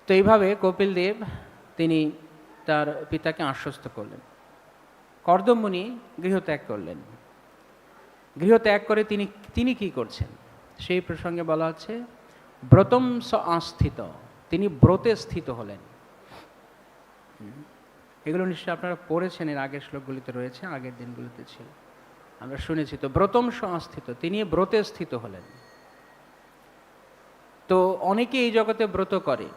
তো এইভাবে কপিল দেব তিনি তার পিতাকে আশ্বস্ত করলেন। কর্দম মুনি গৃহত্যাগ করলেন। গৃহত্যাগ করে তিনি তিনি কি করছেন সেই প্রসঙ্গে বলা হচ্ছে ব্রতম স আস্থিত, তিনি ব্রতে স্থিত হলেন। এগুলো নিশ্চয়ই আপনারা পড়েছেন, এর আগের শ্লোকগুলিতে রয়েছে, আগের দিনগুলিতে ছিল, আমরা শুনেছি। তো ব্রতম স আস্থিত, তিনি ব্রতে স্থিত হলেন। তো অনেকে এই জগতে ব্রত করে,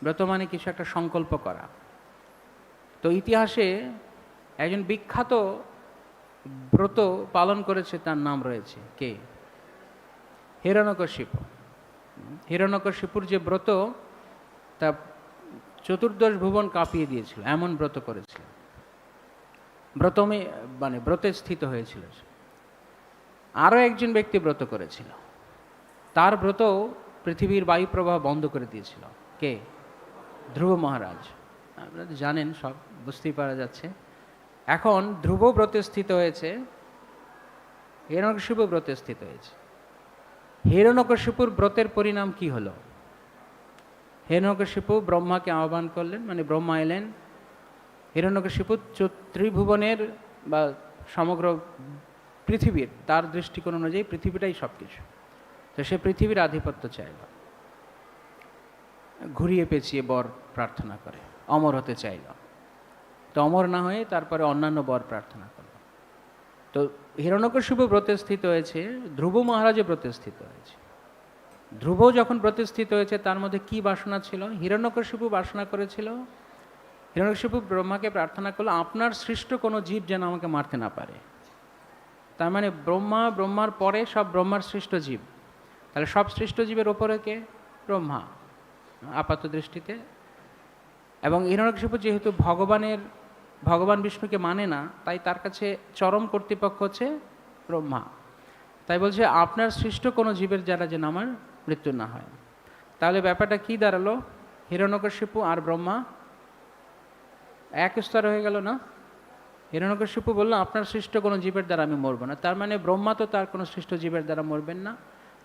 ব্রত মানে কিছু একটা সংকল্প করা। তো ইতিহাসে একজন বিখ্যাত ব্রত পালন করেছে, তার নাম রয়েছে কে? হিরণ্যকশিপু। হিরণ্যকশিপুর যে ব্রত, তা চতুর্দশ ভুবন কাঁপিয়ে দিয়েছিল, এমন ব্রত করেছিল। ব্রতমে মানে ব্রতে স্থিত হয়েছিল। আরও একজন ব্যক্তি ব্রত করেছিল, তার ব্রত পৃথিবীর বায়ু প্রবাহ বন্ধ করে দিয়েছিল। কে? ধ্রুব মহারাজ। আপনারা জানেন, সব বুঝতেই পারা যাচ্ছে। এখন ধ্রুব ব্রতে স্থিত হয়েছে, হিরণ্যকশিপু ব্রতে স্থিত হয়েছে। হিরণ্যকশিপুর ব্রতের পরিণাম কি হলো? হিরণ্যকশিপু ব্রহ্মাকে আহ্বান করলেন, মানে ব্রহ্মা এলেন। হিরণ্যকশিপু ত্রিভুবনের বা সমগ্র পৃথিবীর, তার দৃষ্টিকোণ অনুযায়ী পৃথিবীটাই সব কিছু। তো সে পৃথিবীর আধিপত্য চাইল, ঘুরিয়ে পেঁচিয়ে বর প্রার্থনা করে অমর হতে চাইল। তো অমর না হয়ে তারপরে অন্যান্য বর প্রার্থনা করল। তো হিরণ্যকশিপু ব্রতে স্থিত হয়েছে, ধ্রুব মহারাজও ব্রতে স্থিত হয়েছে। ধ্রুব যখন ব্রতে স্থিত হয়েছে, তার মধ্যে কি বাসনা ছিল? হিরণ্যকশিপু বাসনা করেছিল, হিরণ্যকশিপু ব্রহ্মাকে প্রার্থনা করলো, আপনার সৃষ্ট কোনো জীব যেন আমাকে মারতে না পারে। তার মানে ব্রহ্মার পরে সব ব্রহ্মার সৃষ্ট জীব, তাহলে সব সৃষ্ট জীবের ওপরে কে? ব্রহ্মা আপাত দৃষ্টিতে। এবং হিরণ্যকশিপু যেহেতু ভগবান বিষ্ণুকে মানে না, তাই তার কাছে চরম কর্তৃপক্ষ হচ্ছে ব্রহ্মা। তাই বলছে আপনার সৃষ্ট কোনো জীবের দ্বারা যেন আমার মৃত্যু না হয়। তাহলে ব্যাপারটা কি দাঁড়ালো? হিরণ্যকশিপু আর ব্রহ্মা এক স্তর হয়ে গেল না? হিরণ্যকশিপু বললো আপনার সৃষ্ট কোনো জীবের দ্বারা আমি মরবো না। তার মানে ব্রহ্মা তো তার কোনো সৃষ্ট জীবের দ্বারা মরবেন না,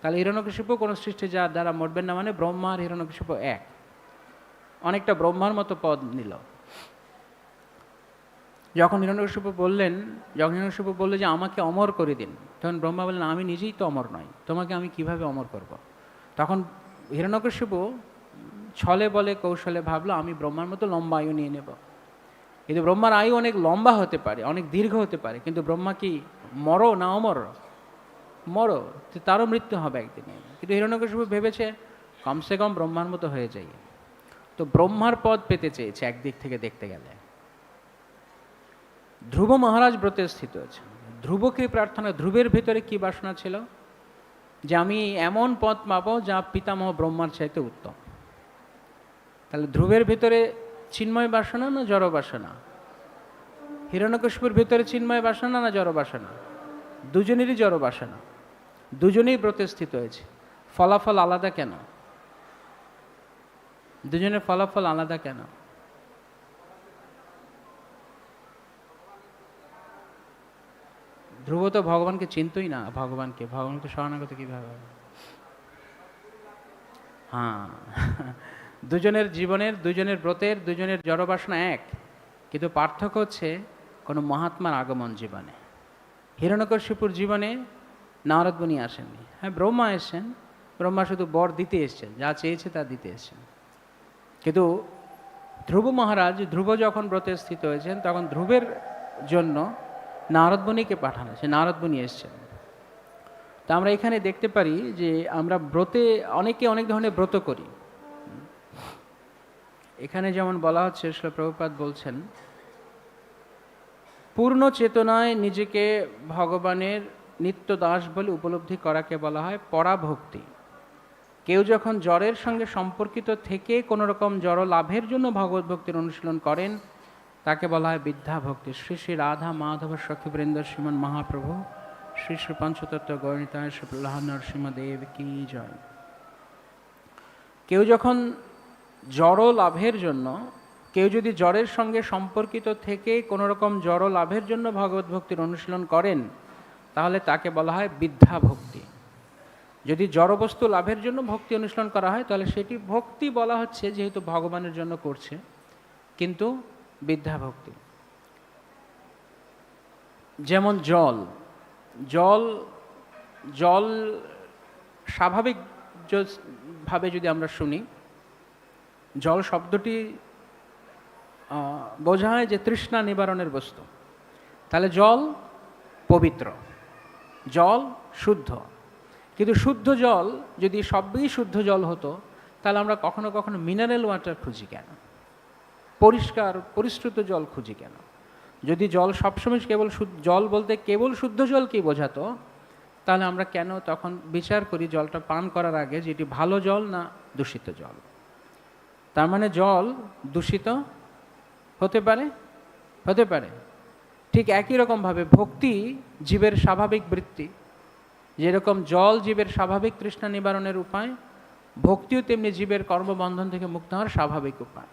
তাহলে হিরণ্যকশিপু কোনো সৃষ্টি যার দ্বারা মরবেন না, মানে ব্রহ্মা আর হিরণ্যকশিপু এক। অনেকটা ব্রহ্মার মতো পদ নিল। যখন হিরণ্যকশিপু বললো যে আমাকে অমর করে দিন, তখন ব্রহ্মা বললেন আমি নিজেই তো অমর নই, তোমাকে আমি কিভাবে অমর করব। তখন হিরণ্যকশিপু ছলে বলে কৌশলে ভাবলো আমি ব্রহ্মার মতো লম্বা আয়ু নিয়ে নেব। কিন্তু ব্রহ্মার আয়ু অনেক লম্বা হতে পারে, অনেক দীর্ঘ হতে পারে, কিন্তু ব্রহ্মা কি মরো না অমর? মরো, তারও মৃত্যু হবে একদিনে। কিন্তু হিরণ্যকশিপু ভেবেছে কমসে কম ব্রহ্মার মতো হয়ে যাই। তো ব্রহ্মার পদ পেতে চেয়েছে একদিক থেকে দেখতে গেলে। ধ্রুব মহারাজ ব্রতে স্থিত হয়েছে। ধ্রুবকে প্রার্থনা, ধ্রুবের ভেতরে কি বাসনা ছিল? যে আমি এমন পথ পাবো যা পিতামহ ব্রহ্মার চাইতে উত্তম। তাহলে ধ্রুবের ভেতরে চিন্ময় বাসনা না জড় বাসনা? হিরণ্যকশিপুর ভেতরে চিন্ময় বাসনা না জড় বাসনা? দুজনেরই জড় বাসনা, দুজনেই ব্রতে স্থিত হয়েছে। ফলাফল আলাদা কেন? দুজনের ফলাফল আলাদা কেন? ধ্রুব তো ভগবানকে চিনতই না, ভগবানকে শরণাগত কিভাবে হবে? হ্যাঁ, দুজনের জীবনের, দুজনের ব্রতের, দুজনের জড়বাসনা এক, কিন্তু পার্থক্য হচ্ছে কোনো মহাত্মার আগমন জীবনে। হিরণ্যকশিপুর জীবনে নারদ মুনি আসেননি, হ্যাঁ ব্রহ্মা এসেছেন, ব্রহ্মা শুধু বর দিতে এসছেন, যা চেয়েছে তা দিতে এসছেন। কিন্তু ধ্রুব মহারাজ, ধ্রুব যখন ব্রতে স্থিত হয়েছেন, তখন ধ্রুবের জন্য নারদ মুনিকে পাঠানো, সে নারদ মুনি এসছেন। তা আমরা এখানে দেখতে পারি যে আমরা ব্রতে অনেকে অনেক ধরনের ব্রত করি। এখানে যেমন বলা হচ্ছে, শ্রীল প্রভুপাদ বলছেন পূর্ণ চেতনায় নিজেকে ভগবানের নিত্য দাস বলে উপলব্ধি করাকে বলা হয় পরাভক্তি। কেউ যখন জড়ের সঙ্গে সম্পর্কিত থেকে কোনো রকম জড় লাভের জন্য ভগবত ভক্তির অনুশীলন করেন, তাকে বলা হয় বিদ্যা ভক্তি। শ্রী শ্রী রাধা মাধব সখীবৃন্দ শ্রীমন মহাপ্রভু শ্রী শ্রী পঞ্চতত্ত্ব গৌরীতায় শ্রী প্রহ্লাদ নরসিংহদেব কি জয়। কেউ যখন জড় লাভের জন্য, কেউ যদি জড়ের সঙ্গে সম্পর্কিত থেকে কোনো রকম জড় লাভের জন্য ভগবত ভক্তির অনুশীলন করেন, তাহলে তাকে বলা হয় বিদ্যা ভক্তি। যদি জড়বস্তু লাভের জন্য ভক্তি অনুশীলন করা হয় তাহলে সেটি ভক্তি বলা হচ্ছে, যেহেতু ভগবানের জন্য করছে, কিন্তু বিদ্যা ভক্তি। যেমন জল জল জল স্বাভাবিক ভাবে যদি আমরা শুনি, জল শব্দটি বোঝায় যে তৃষ্ণা নিবারণের বস্তু। তাহলে জল পবিত্র, জল শুদ্ধ। কিন্তু শুদ্ধ জল যদি সবই শুদ্ধ জল হতো, তাহলে আমরা কখনো কখনো মিনারেল ওয়াটার খুঁজি কেন? পরিষ্কার পরিশ্রুত জল খুঁজি কেন? যদি জল সবসময় কেবল জল বলতে কেবল শুদ্ধ জলকেই বোঝাতো, তাহলে আমরা কেন তখন বিচার করি জলটা পান করার আগে যেটি ভালো জল না দূষিত জল? তার মানে জল দূষিত হতে পারে, হতে পারে। ঠিক একই রকমভাবে ভক্তি জীবের স্বাভাবিক বৃত্তি, যেরকম জল জীবের স্বাভাবিক তৃষ্ণা নিবারণের উপায়, ভক্তিও তেমনি জীবের কর্মবন্ধন থেকে মুক্ত হওয়ার স্বাভাবিক উপায়।